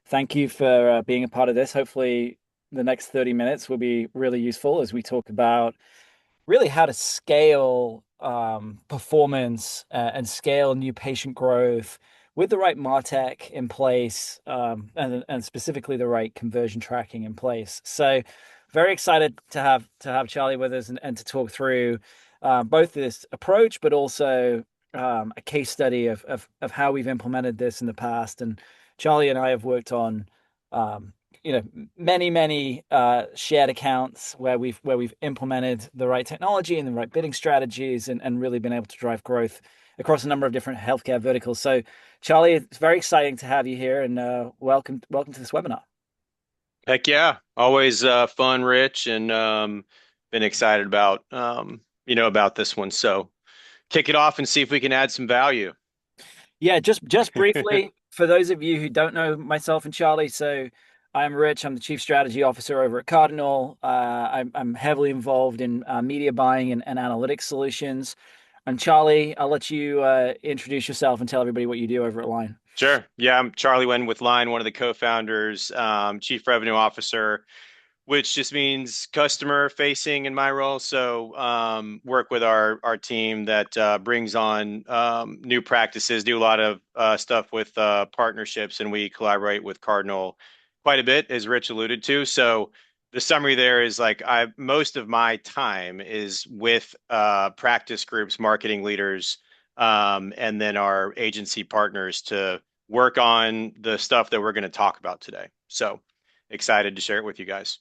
Thank you for being a part of this. Hopefully, the next 30 minutes will be really useful as we talk about really how to scale performance and scale new patient growth with the right MarTech in place, and specifically the right conversion tracking in place. So, very excited to have Charlie with us and to talk through both this approach, but also a case study of how we've implemented this in the past. And Charlie and I have worked on um, many shared accounts where we've implemented the right technology and the right bidding strategies and really been able to drive growth across a number of different healthcare verticals. So, Charlie, it's very exciting to have you here, and welcome to this webinar. Heck yeah. Always fun, Rich, and been excited about this one. So kick it off and see if we can add some value. Yeah, just briefly for those of you who don't know myself and Charlie, so I'm Rich. I'm the Chief Strategy Officer over at Cardinal. I'm heavily involved in media buying and analytics solutions. And Charlie, I'll let you introduce yourself and tell everybody what you do over at Line. Sure. Yeah, I'm Charlie Wen with Line, one of the co-founders, Chief Revenue Officer, which just means customer facing in my role. So work with our team that brings on new practices, do a lot of stuff with partnerships, and we collaborate with Cardinal quite a bit, as Rich alluded to. So the summary there is like I most of my time is with practice groups, marketing leaders, and then our agency partners to work on the stuff that we're going to talk about today. So excited to share it with you guys.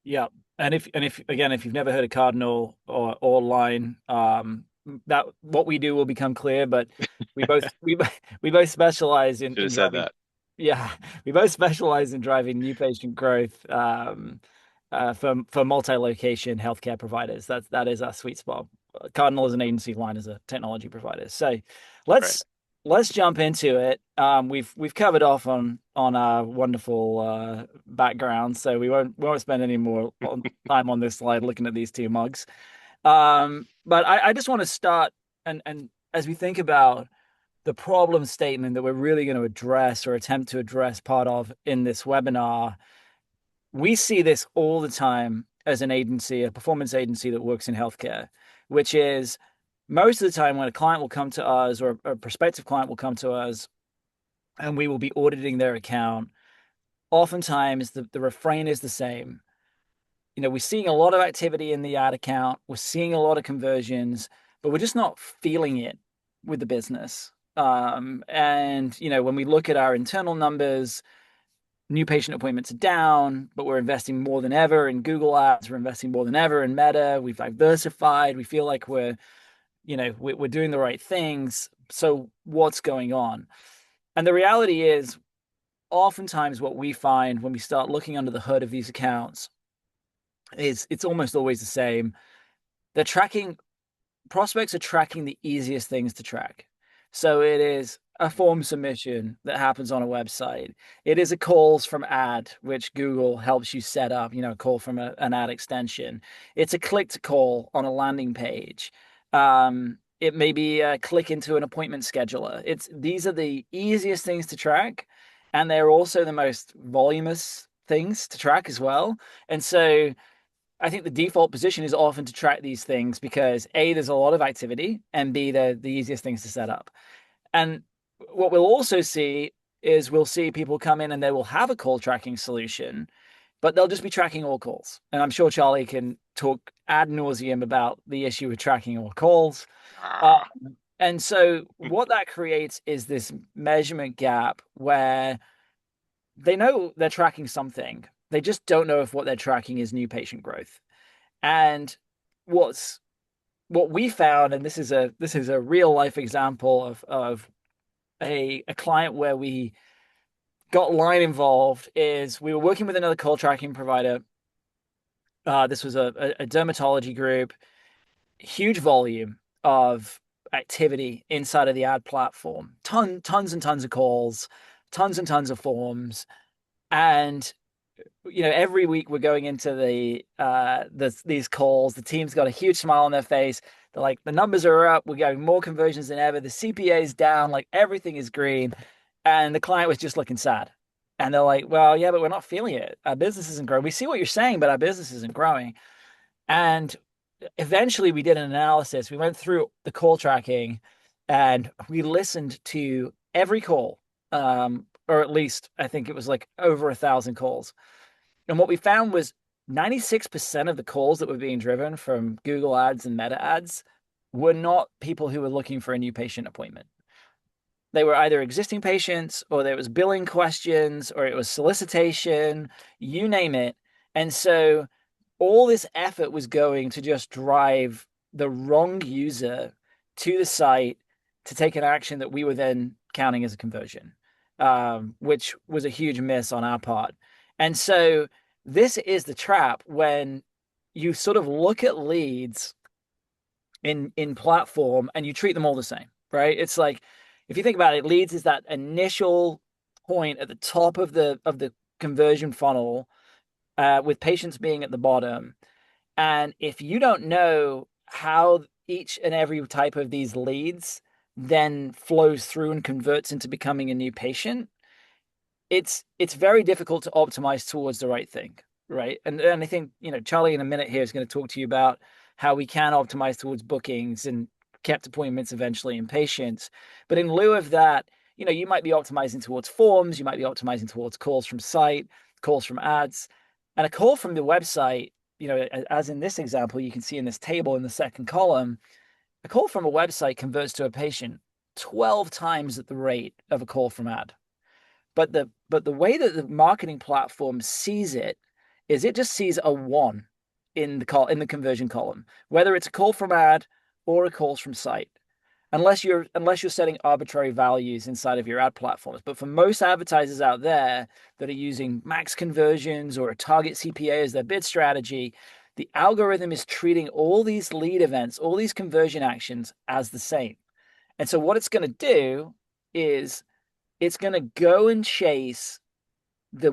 Yeah, and if again, if you've never heard of Cardinal or Line, that what we do will become clear. But we both we we both specialize in Should have in said driving. that. Yeah, we both specialize in driving new patient growth for multi-location healthcare providers. That is our sweet spot. Cardinal is an agency, Line is a technology provider. So Right. let's let's jump into it. We've covered off on our wonderful background, so we won't spend any more time on this slide looking at these two mugs. But I just want to start and as we think about the problem statement that we're really going to address or attempt to address part of in this webinar, we see this all the time as an agency, a performance agency that works in healthcare, which is most of the time when a client will come to us or a prospective client will come to us and we will be auditing their account, oftentimes the refrain is the same. We're seeing a lot of activity in the ad account, we're seeing a lot of conversions, but we're just not feeling it with the business. And when we look at our internal numbers, new patient appointments are down, but we're investing more than ever in Google ads. We're investing more than ever in Meta. We've diversified. We feel like we're doing the right things. So what's going on? And the reality is, oftentimes what we find when we start looking under the hood of these accounts is it's almost always the same. They're tracking Prospects are tracking the easiest things to track. So it is a form submission that happens on a website. It is a calls from ad, which Google helps you set up, a call from an ad extension. It's a click to call on a landing page. It may be a click into an appointment scheduler. These are the easiest things to track, and they're also the most voluminous things to track as well. And so I think the default position is often to track these things because A, there's a lot of activity, and B, they're the easiest things to set up. And what we'll also see is we'll see people come in and they will have a call tracking solution, but they'll just be tracking all calls. And I'm sure Charlie can talk ad nauseum about the issue with tracking all calls. Uh, Ah. and so what that creates is this measurement gap where they know they're tracking something. They just don't know if what they're tracking is new patient growth. And what's what we found, and this is a real life example of a client where we got Line involved, is we were working with another call tracking provider. This was a dermatology group, huge volume of activity inside of the ad platform, tons and tons of calls, tons and tons of forms, and every week we're going into these calls. The team's got a huge smile on their face. They're like, the numbers are up. We're getting more conversions than ever. The CPA is down. Like everything is green, and the client was just looking sad. And they're like, well, yeah, but we're not feeling it. Our business isn't growing. We see what you're saying, but our business isn't growing. And eventually we did an analysis. We went through the call tracking and we listened to every call, or at least I think it was like over 1,000 calls. And what we found was 96% of the calls that were being driven from Google ads and Meta ads were not people who were looking for a new patient appointment. They were either existing patients or there was billing questions or it was solicitation, you name it. And so all this effort was going to just drive the wrong user to the site to take an action that we were then counting as a conversion, which was a huge miss on our part. And so this is the trap when you sort of look at leads in platform and you treat them all the same, right? It's like if you think about it, leads is that initial point at the top of the conversion funnel, with patients being at the bottom. And if you don't know how each and every type of these leads then flows through and converts into becoming a new patient, it's very difficult to optimize towards the right thing, right? And I think, Charlie in a minute here is going to talk to you about how we can optimize towards bookings and kept appointments eventually in patients. But in lieu of that, you might be optimizing towards forms, you might be optimizing towards calls from site, calls from ads, and a call from the website, as in this example, you can see in this table in the second column, a call from a website converts to a patient 12 times at the rate of a call from ad. But the way that the marketing platform sees it is it just sees a one in the conversion column, whether it's a call from ad or a call from site, unless you're setting arbitrary values inside of your ad platforms. But for most advertisers out there that are using max conversions or a target CPA as their bid strategy, the algorithm is treating all these lead events, all these conversion actions as the same. And so what it's going to do is it's going to go and chase the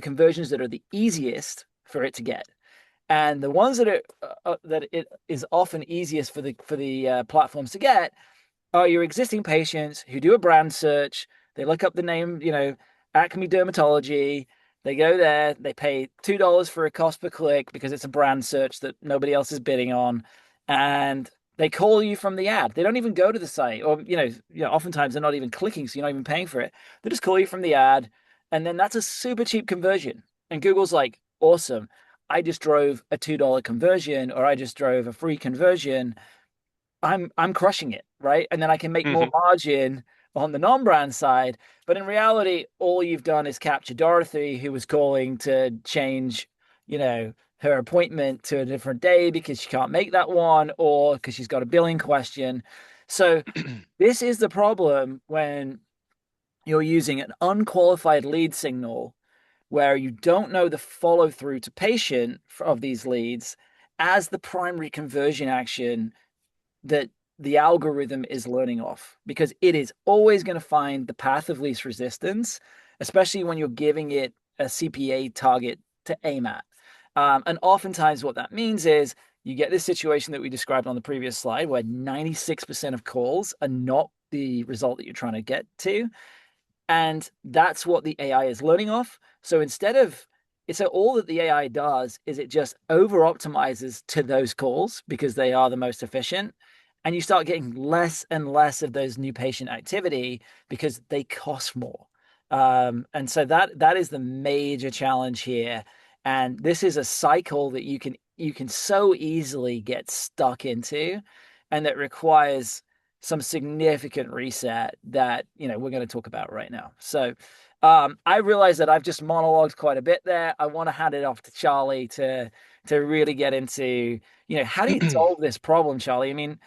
conversions that are the easiest for it to get, and the ones that it is often easiest for the platforms to get are your existing patients who do a brand search. They look up the name, Acme Dermatology. They go there, they pay $2 for a cost per click because it's a brand search that nobody else is bidding on. And they call you from the ad. They don't even go to the site, or oftentimes they're not even clicking, so you're not even paying for it. They just call you from the ad, and then that's a super cheap conversion. And Google's like, awesome. I just drove a $2 conversion, or I just drove a free conversion. I'm crushing it, right? And then I can make more Mhm. margin on the non-brand side. But in reality, all you've done is capture Dorothy, who was calling to change, her appointment to a different day because she can't make that one, or because she's got a billing question. So this is the problem when you're using an unqualified lead signal where you don't know the follow through to patient of these leads as the primary conversion action that the algorithm is learning off, because it is always going to find the path of least resistance, especially when you're giving it a CPA target to aim at. And oftentimes, what that means is you get this situation that we described on the previous slide where 96% of calls are not the result that you're trying to get to. And that's what the AI is learning off. So instead of so all that the AI does is it just over optimizes to those calls because they are the most efficient. And you start getting less and less of those new patient activity because they cost more. And so that is the major challenge here. And this is a cycle that you can so easily get stuck into, and that requires some significant reset that we're going to talk about right now. So I realize that I've just monologued quite a bit there. I want to hand it off to Charlie to really get into how do you solve this problem, Charlie? I mean,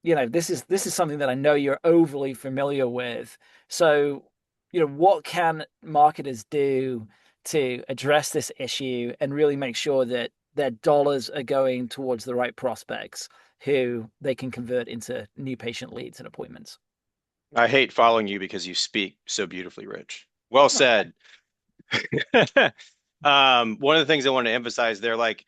this is something that I know you're overly familiar with. So what can marketers do to address this issue and really make sure that their dollars are going towards the right prospects who they can convert into new patient leads and appointments? I hate following you because you speak so beautifully, Rich. Well said. One of the things I want to emphasize there, like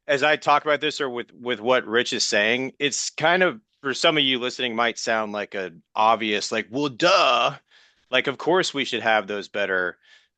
as I talk about this or with what Rich is saying, it's kind of for some of you listening might sound like an obvious, like, well, duh. Like, of course we should have those better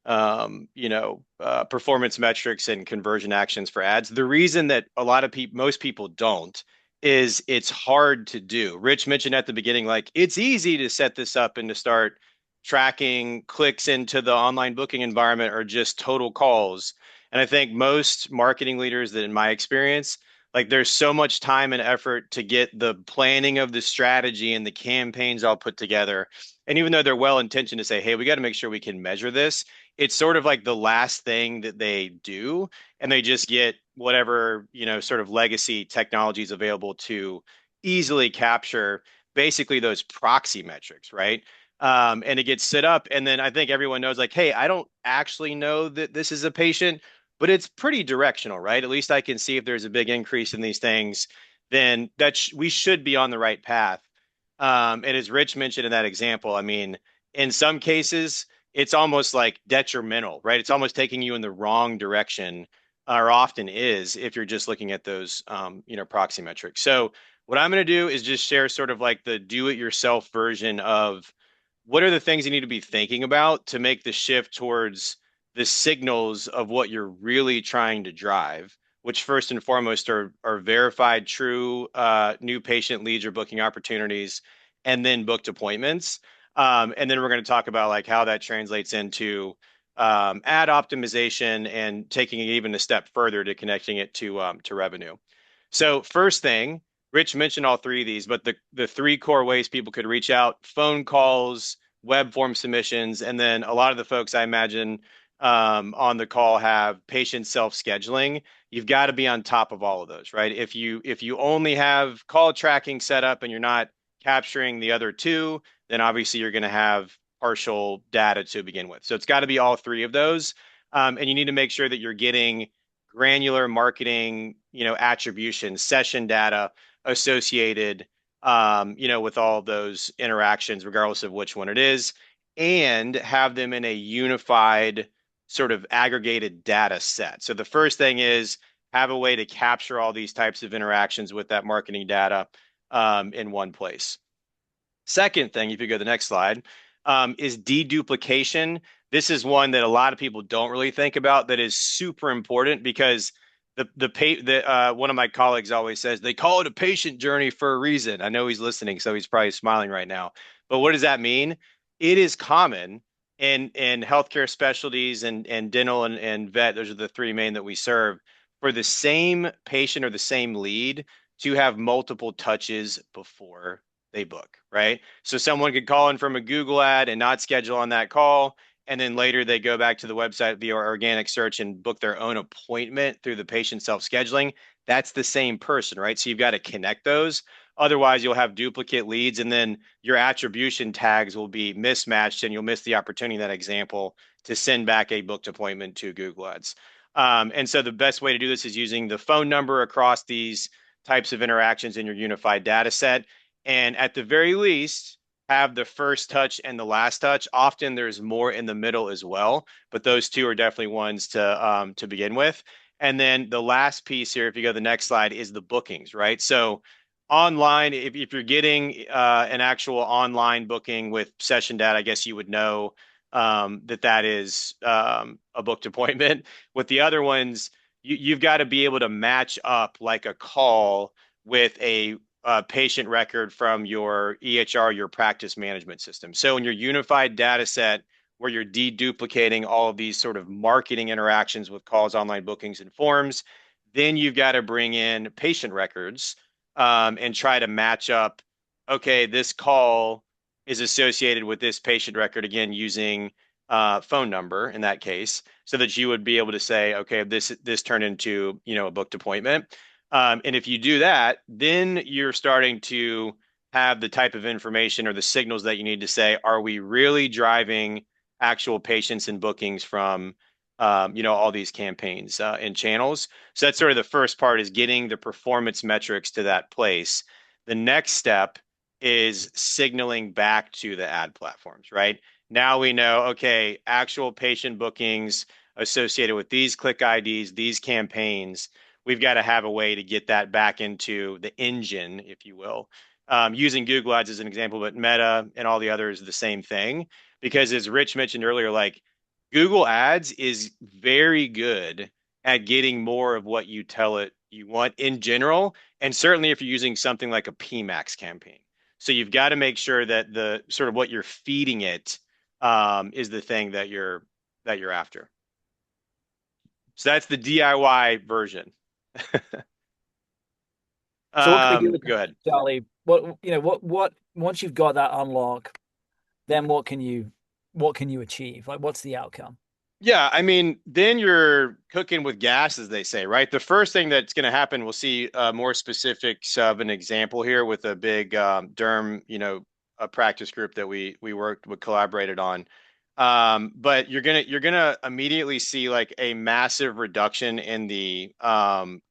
performance metrics and conversion actions for ads. The reason that a lot of people, most people don't, is it's hard to do. Rich mentioned at the beginning, like it's easy to set this up and to start tracking clicks into the online booking environment or just total calls. And I think most marketing leaders that in my experience, like there's so much time and effort to get the planning of the strategy and the campaigns all put together. And even though they're well intentioned to say, hey, we got to make sure we can measure this, it's sort of like the last thing that they do, and they just get whatever, sort of legacy technologies available to easily capture basically those proxy metrics, right? And it gets set up, and then I think everyone knows, like, hey, I don't actually know that this is a patient, but it's pretty directional, right? At least I can see if there's a big increase in these things, then we should be on the right path. And as Rich mentioned in that example, I mean, in some cases, it's almost like detrimental, right? It's almost taking you in the wrong direction, or often is if you're just looking at those, proxy metrics. So what I'm going to do is just share sort of like the do-it-yourself version of what are the things you need to be thinking about to make the shift towards the signals of what you're really trying to drive, which first and foremost are verified true new patient leads or booking opportunities, and then booked appointments. And then we're going to talk about like how that translates into ad optimization and taking it even a step further to connecting it to revenue. So first thing, Rich mentioned all three of these, but the three core ways people could reach out: phone calls, web form submissions, and then a lot of the folks I imagine on the call have patient self-scheduling. You've got to be on top of all of those, right? If you only have call tracking set up and you're not capturing the other two, then obviously you're going to have partial data to begin with. So it's got to be all three of those. And you need to make sure that you're getting granular marketing, attribution, session data associated, with all those interactions, regardless of which one it is, and have them in a unified sort of aggregated data set. So the first thing is have a way to capture all these types of interactions with that marketing data in one place. Second thing, if you go to the next slide, is deduplication. This is one that a lot of people don't really think about that is super important because one of my colleagues always says they call it a patient journey for a reason. I know he's listening, so he's probably smiling right now. But what does that mean? It is common in healthcare specialties and dental and vet. Those are the three main that we serve, for the same patient or the same lead to have multiple touches before they book, right? So someone could call in from a Google ad and not schedule on that call. And then later they go back to the website via organic search and book their own appointment through the patient self-scheduling. That's the same person, right? So you've got to connect those. Otherwise, you'll have duplicate leads, and then your attribution tags will be mismatched, and you'll miss the opportunity in that example to send back a booked appointment to Google Ads. And so the best way to do this is using the phone number across these types of interactions in your unified data set. And at the very least, have the first touch and the last touch. Often there's more in the middle as well, but those two are definitely ones to begin with. And then the last piece here, if you go to the next slide, is the bookings, right? So online, if you're getting an actual online booking with session data, I guess you would know that is a booked appointment. With the other ones, you've got to be able to match up like a call with a patient record from your EHR, your practice management system. So in your unified data set, where you're deduplicating all of these sort of marketing interactions with calls, online bookings, and forms, then you've got to bring in patient records and try to match up. Okay, this call is associated with this patient record, again using phone number in that case, so that you would be able to say, okay, this turned into a booked appointment. And if you do that, then you're starting to have the type of information or the signals that you need to say, are we really driving actual patients and bookings from, all these campaigns and channels? So that's sort of the first part, is getting the performance metrics to that place. The next step is signaling back to the ad platforms, right? Now we know, okay, actual patient bookings associated with these click IDs, these campaigns. We've got to have a way to get that back into the engine, if you will. Using Google Ads as an example, but Meta and all the others are the same thing. Because as Rich mentioned earlier, like Google Ads is very good at getting more of what you tell it you want in general, and certainly if you're using something like a PMAX campaign. So you've got to make sure that the sort of what you're feeding it is the thing that you're after. So that's the DIY version. So what can we do with Go that, ahead. Charlie? What once you've got that unlock, then what can you achieve? Like what's the outcome? Yeah, I mean, then you're cooking with gas, as they say, right? The first thing that's going to happen, we'll see more specifics of an example here with a big derm, a practice group that we collaborated on. But you're gonna immediately see like a massive reduction in the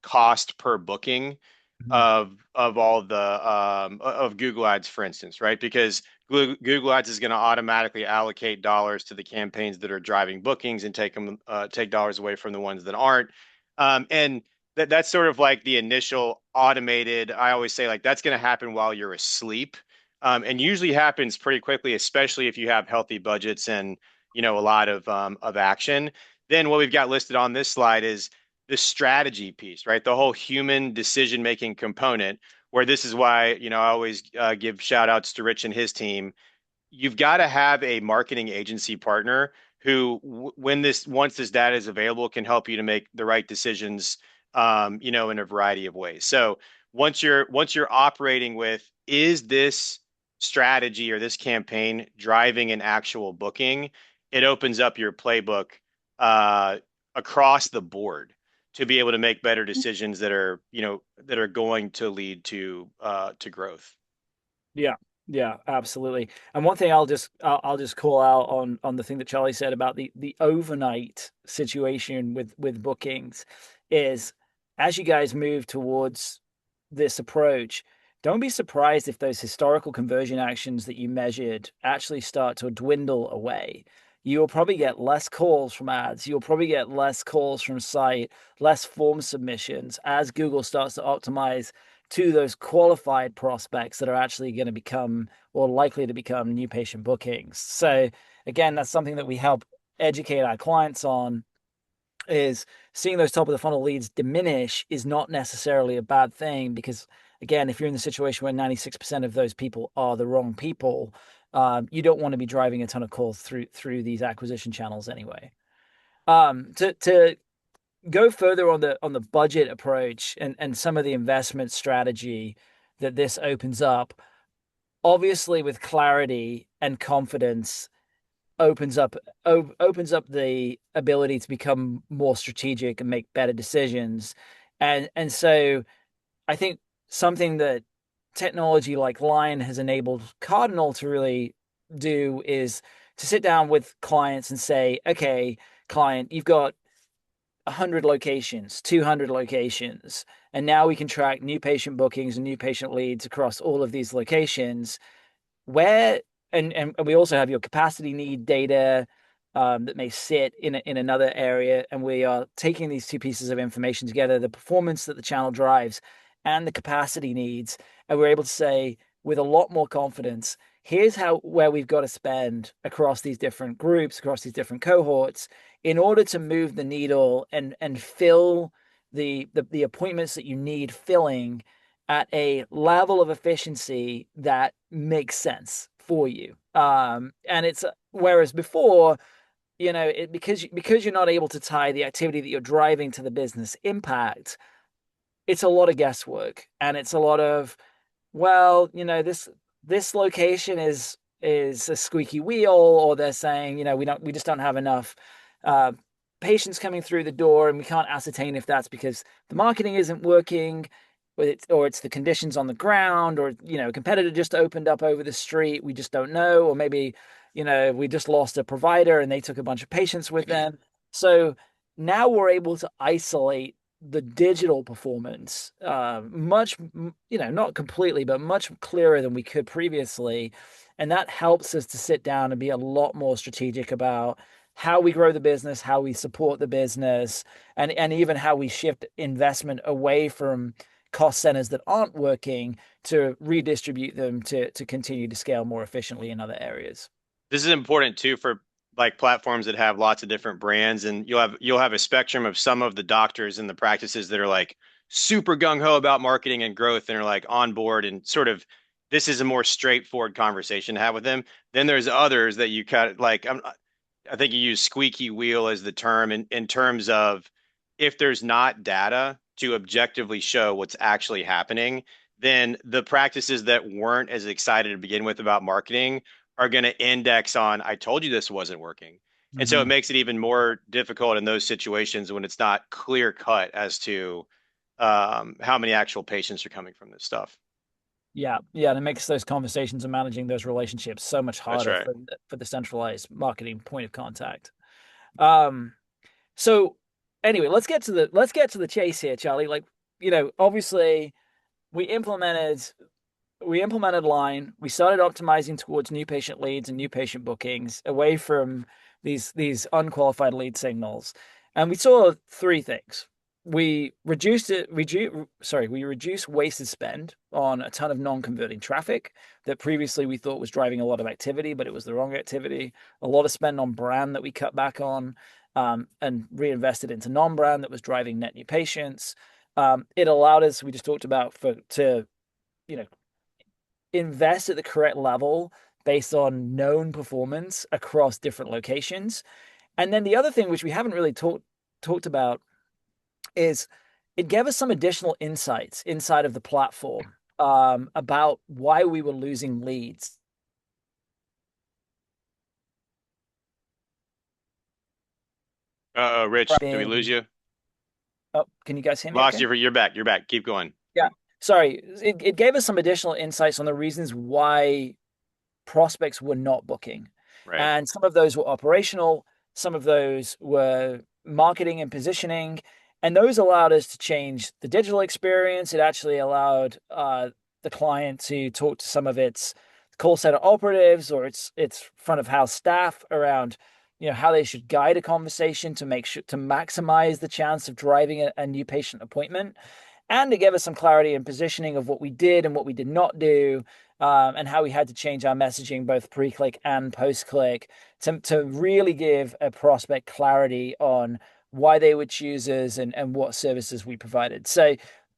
cost per booking Mhm. of all the of Google Ads, for instance, right? Because Google Ads is going to automatically allocate dollars to the campaigns that are driving bookings and take dollars away from the ones that aren't. And that's sort of like the initial automated. I always say like that's going to happen while you're asleep, and usually happens pretty quickly, especially if you have healthy budgets and a lot of action. Then what we've got listed on this slide is the strategy piece, right? The whole human decision making component, where this is why, I always give shout outs to Rich and his team. You've got to have a marketing agency partner who, when once this data is available, can help you to make the right decisions, in a variety of ways. So once you're operating with, is this strategy or this campaign driving an actual booking? It opens up your playbook uh, across the board to be able to make better decisions that are going to lead to growth. Yeah, yeah, absolutely. And one thing I'll just call out on the thing that Charlie said about the overnight situation with bookings is as you guys move towards this approach, don't be surprised if those historical conversion actions that you measured actually start to dwindle away. You'll probably get less calls from ads. You'll probably get less calls from site, less form submissions as Google starts to optimize to those qualified prospects that are actually going to become or likely to become new patient bookings. So again, that's something that we help educate our clients on is seeing those top of the funnel leads diminish is not necessarily a bad thing because again, if you're in the situation where 96% of those people are the wrong people, you don't want to be driving a ton of calls through these acquisition channels anyway. To go further on the budget approach and some of the investment strategy that this opens up, obviously with clarity and confidence opens up opens up the ability to become more strategic and make better decisions. And so I think something that technology like Line has enabled Cardinal to really do is to sit down with clients and say, okay, client, you've got 100 locations, 200 locations, and now we can track new patient bookings and new patient leads across all of these locations. Where and we also have your capacity need data that may sit in another area, and we are taking these two pieces of information together, the performance that the channel drives and the capacity needs, and we're able to say with a lot more confidence, here's how where we've got to spend across these different groups, across these different cohorts, in order to move the needle and fill the appointments that you need filling at a level of efficiency that makes sense for you. And it's whereas before, because you're not able to tie the activity that you're driving to the business impact, it's a lot of guesswork and it's a lot of well, this location is a squeaky wheel, or they're saying, we just don't have enough uh, patients coming through the door, and we can't ascertain if that's because the marketing isn't working, or it's the conditions on the ground, or a competitor just opened up over the street, we just don't know, or maybe we just lost a provider and they took a bunch of patients with them. So now we're able to isolate the digital performance much, not completely, but much clearer than we could previously. And that helps us to sit down and be a lot more strategic about how we grow the business, how we support the business, and even how we shift investment away from cost centers that aren't working to redistribute them to continue to scale more efficiently in other areas. This is important too for like platforms that have lots of different brands, and you'll have a spectrum of some of the doctors and the practices that are like super gung ho about marketing and growth and are like on board and sort of this is a more straightforward conversation to have with them. Then there's others that you kind of like. I think you use squeaky wheel as the term in terms of if there's not data to objectively show what's actually happening, then the practices that weren't as excited to begin with about marketing are going to index on, I told you this wasn't working. And so it Hmm. makes it even more difficult in those situations when it's not clear cut as to how many actual patients are coming from this stuff. Yeah, yeah, and it makes those conversations and managing those relationships so much That's harder right. for the centralized marketing point of contact. Um, so anyway, let's get to the chase here, Charlie. Like, obviously we implemented we implemented line. We started optimizing towards new patient leads and new patient bookings away from these unqualified lead signals. And we saw three things. We reduced wasted spend on a ton of non-converting traffic that previously we thought was driving a lot of activity, but it was the wrong activity. A lot of spend on brand that we cut back on, and reinvested into non-brand that was driving net new patients. It allowed us, we just talked about, to you know invest at the correct level based on known performance across different locations. And then the other thing, which we haven't really talked about, is it gave us some additional insights inside of the platform, about why we were losing leads. Rich, did we lose Being, you? oh, can you guys hear me Lost okay? you. You're back. You're back. Keep going. Yeah. Sorry. It gave us some additional insights on the reasons why prospects were not booking. Right. And some of those were operational, some of those were marketing and positioning, and those allowed us to change the digital experience. It actually allowed the client to talk to some of its call center operatives or its front of house staff around how they should guide a conversation to make sure to maximize the chance of driving a new patient appointment, and to give us some clarity and positioning of what we did and what we did not do, and how we had to change our messaging both pre-click and post-click to really give a prospect clarity on why they would choose us and what services we provided. So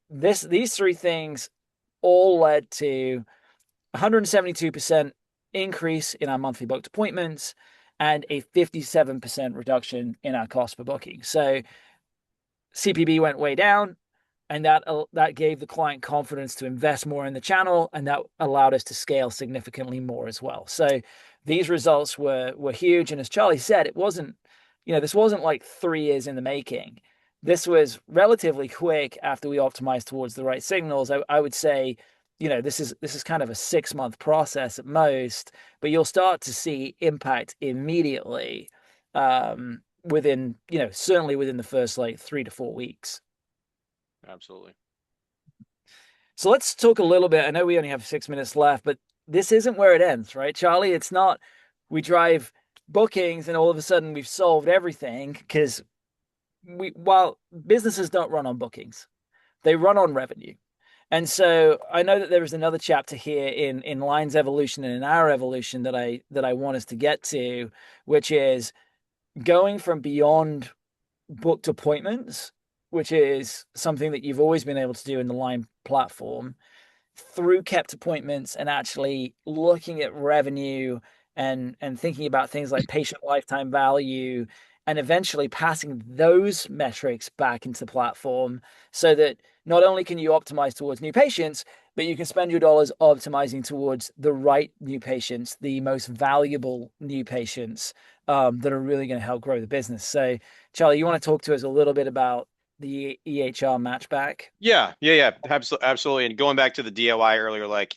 these three things all led to 172% increase in our monthly booked appointments and a 57% reduction in our cost per booking. So CPB went way down, and that gave the client confidence to invest more in the channel, and that allowed us to scale significantly more as well. So these results were huge, and as Charlie said, this wasn't like 3 years in the making. This was relatively quick after we optimized towards the right signals. I would say, this is kind of a 6 month process at most, but you'll start to see impact immediately, within, certainly within the first like 3 to 4 weeks. Absolutely. So let's talk a little bit. I know we only have 6 minutes left, but this isn't where it ends, right, Charlie? It's not we drive bookings and all of a sudden we've solved everything, because while businesses don't run on bookings, they run on revenue. And so I know that there is another chapter here in Line's evolution and in our evolution that I want us to get to, which is going from beyond booked appointments, which is something that you've always been able to do in the Line platform, through kept appointments and actually looking at revenue and thinking about things like patient lifetime value, and eventually passing those metrics back into the platform, so that not only can you optimize towards new patients, but you can spend your dollars optimizing towards the right new patients, the most valuable new patients, that are really going to help grow the business. So Charlie, you want to talk to us a little bit about the EHR matchback? Yeah. Absolutely. And going back to the DIY earlier, like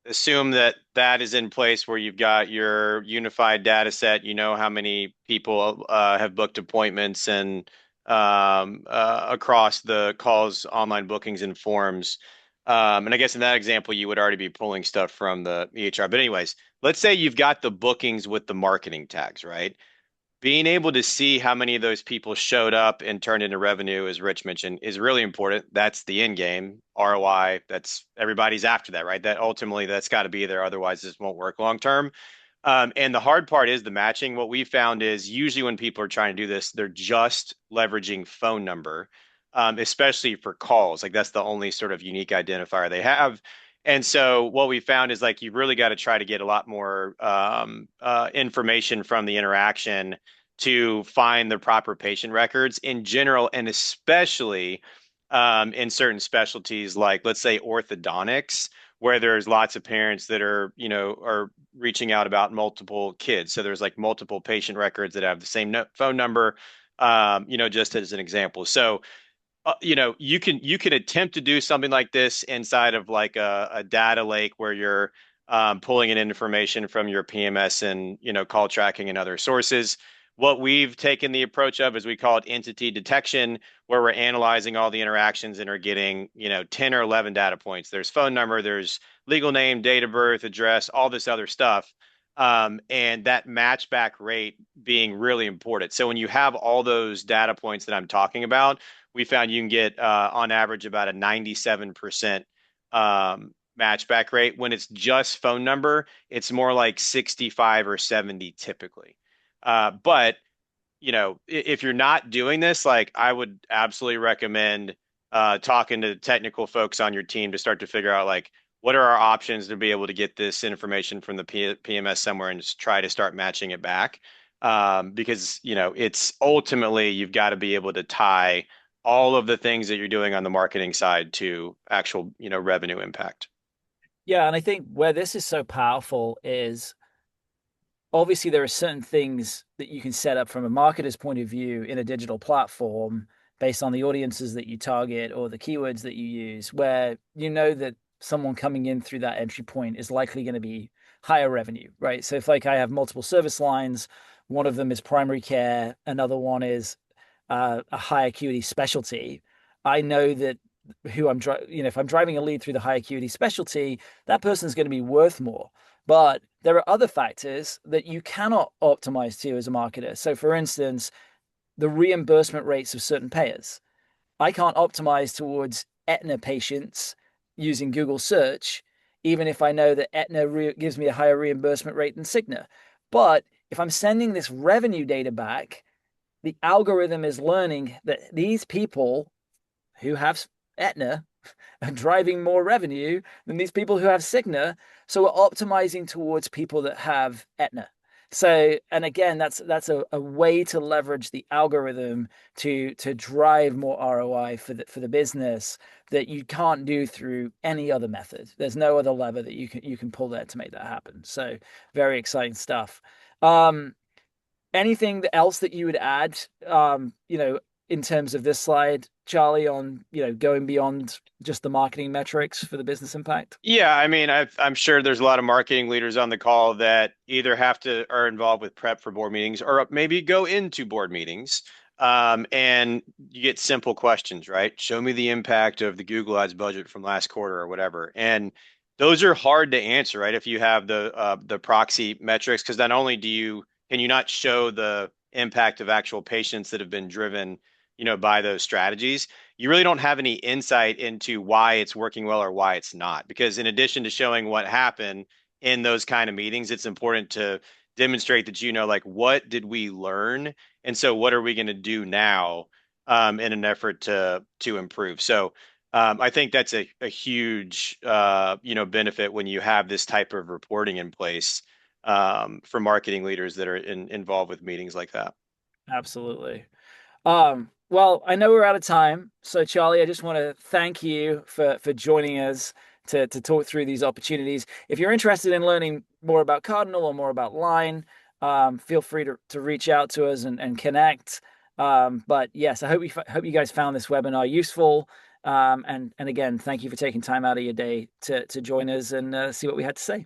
assume that that is in place where you've got your unified data set. You know how many people have booked appointments and across the calls, online bookings, and forms. And I guess in that example, you would already be pulling stuff from the EHR. But anyways, let's say you've got the bookings with the marketing tags, right? Being able to see how many of those people showed up and turned into revenue, as Rich mentioned, is really important. That's the end game ROI. That's everybody's after that, right? That ultimately that's got to be there. Otherwise, this won't work long term. And the hard part is the matching. What we found is usually when people are trying to do this, they're just leveraging phone number, especially for calls. Like that's the only sort of unique identifier they have. And so what we found is like you really got to try to get a lot more information from the interaction to find the proper patient records in general, and especially in certain specialties like let's say orthodontics where there's lots of parents that are reaching out about multiple kids. So there's like multiple patient records that have the same phone number, just as an example. So you can attempt to do something like this inside of like a data lake where you're pulling in information from your PMS and call tracking and other sources. What we've taken the approach of is we call it entity detection, where we're analyzing all the interactions and are getting 10 or 11 data points. There's phone number, there's legal name, date of birth, address, all this other stuff. And that match back rate being really important. So when you have all those data points that I'm talking about, we found you can get on average about a 97% match back rate. When it's just phone number, it's more like 65 or 70 typically. But if you're not doing this, like I would absolutely recommend talking to technical folks on your team to start to figure out like what are our options to be able to get this information from the PMS somewhere and just try to start matching it back. Because it's ultimately you've got to be able to tie all of the things that you're doing on the marketing side to actual, revenue impact. Yeah, and I think where this is so powerful is obviously there are certain things that you can set up from a marketer's point of view in a digital platform based on the audiences that you target or the keywords that you use, where you know that someone coming in through that entry point is likely going to be higher revenue, right? So if like I have multiple service lines, one of them is primary care, another one is a high acuity specialty. I know that if I'm driving a lead through the high acuity specialty, that person's going to be worth more. But there are other factors that you cannot optimize to as a marketer. So, for instance, the reimbursement rates of certain payers. I can't optimize towards Aetna patients using Google search, even if I know that gives me a higher reimbursement rate than Cigna. But if I'm sending this revenue data back, the algorithm is learning that these people who have Aetna are driving more revenue than these people who have Cigna. So we're optimizing towards people that have Aetna. So, and again, that's a way to leverage the algorithm to drive more ROI for the business that you can't do through any other method. There's no other lever that you can pull there to make that happen. So, very exciting stuff. Anything else that you would add, in terms of this slide, Charlie, on, going beyond just the marketing metrics for the business impact? Yeah, I mean, I'm sure there's a lot of marketing leaders on the call that either have to are involved with prep for board meetings or maybe go into board meetings. And you get simple questions, right? Show me the impact of the Google Ads budget from last quarter or whatever. And those are hard to answer, right? If you have the proxy metrics, because not only can you not show the impact of actual patients that have been driven, by those strategies, you really don't have any insight into why it's working well or why it's not. Because in addition to showing what happened in those kind of meetings, it's important to demonstrate that like what did we learn, and so what are we going to do now in an effort to improve. So I think that's a huge benefit when you have this type of reporting in place for marketing leaders that are involved with meetings like that. Absolutely. Well, I know we're out of time, so Charlie, I just want to thank you for joining us to talk through these opportunities. If you're interested in learning more about Cardinal or more about Line, feel free to reach out to us and connect. But yes, I hope you guys found this webinar useful. And again, thank you for taking time out of your day to join us and see what we had to say.